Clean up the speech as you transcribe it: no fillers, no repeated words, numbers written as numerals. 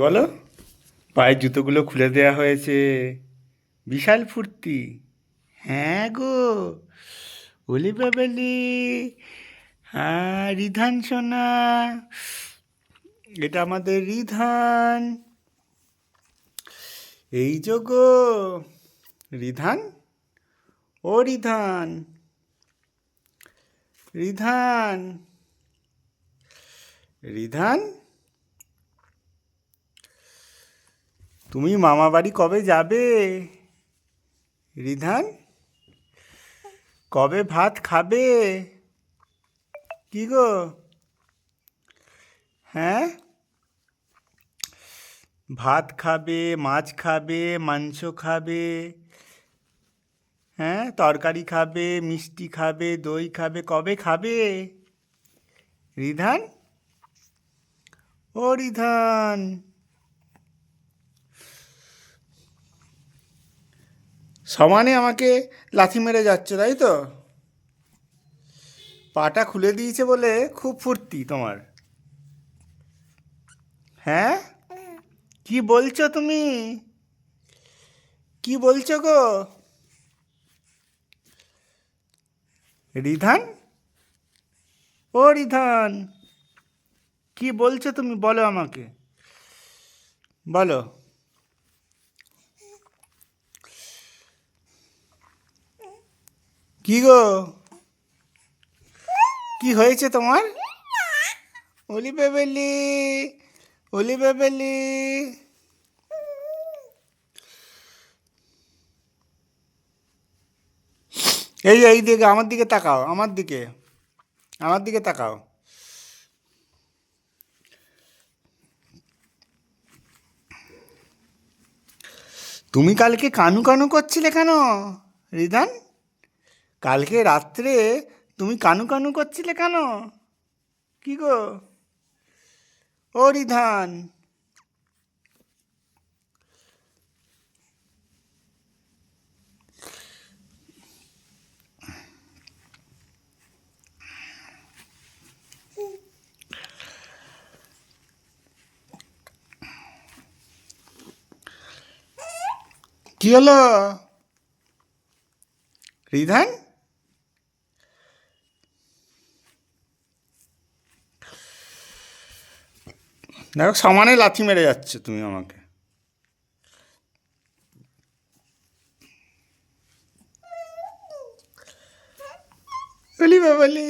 বলো, পায়ের জুতোগুলো খুলে দেওয়া হয়েছে, বিশাল ফুর্তি। হ্যাঁ গো, ওলি বাবালি। হ্যাঁ রিধান সোনা, এটা আমাদের রিধান। এই যে গো রিধান, ও রিধান, রিধান, রিধান, তুমি মামা বাড়ি কবে যাবে? রিধান, কবে ভাত খাবে? কি গো? হ্যাঁ, ভাত খাবে, মাছ খাবে, মাংস খাবে, হ্যাঁ তরকারি খাবে, মিষ্টি খাবে, দই খাবে, কবে খাবে? রিধান, ও রিধান, সমানে আমাকে লাথি মেরে যাচ্ছে তাই তো? পাটা খুলে দিয়েছে বলে খুব ফুর্তি তোমার। হ্যাঁ, কি বলছো তুমি? কি বলছো গো? রিধান, ও রিধান, কি বলছো তুমি? বলো আমাকে, বলো। কি গো, কি হয়েছে তোমার? ওলি বেবেলি, ওলি বেবেলি। এই দিকে, আমার দিকে তাকাও, আমার দিকে, আমার দিকে তাকাও। তুমি কালকে কানু কানু করছিলে কেন রিধান? কালকে রাত্রে তুমি কানু কানু করছিলে কেন? কি গো, ও রিধান, কি হলো রিধান? দেখো সমানে লাথি মেরে যাচ্ছে তুমি আমাকে। ওলি বাবালি।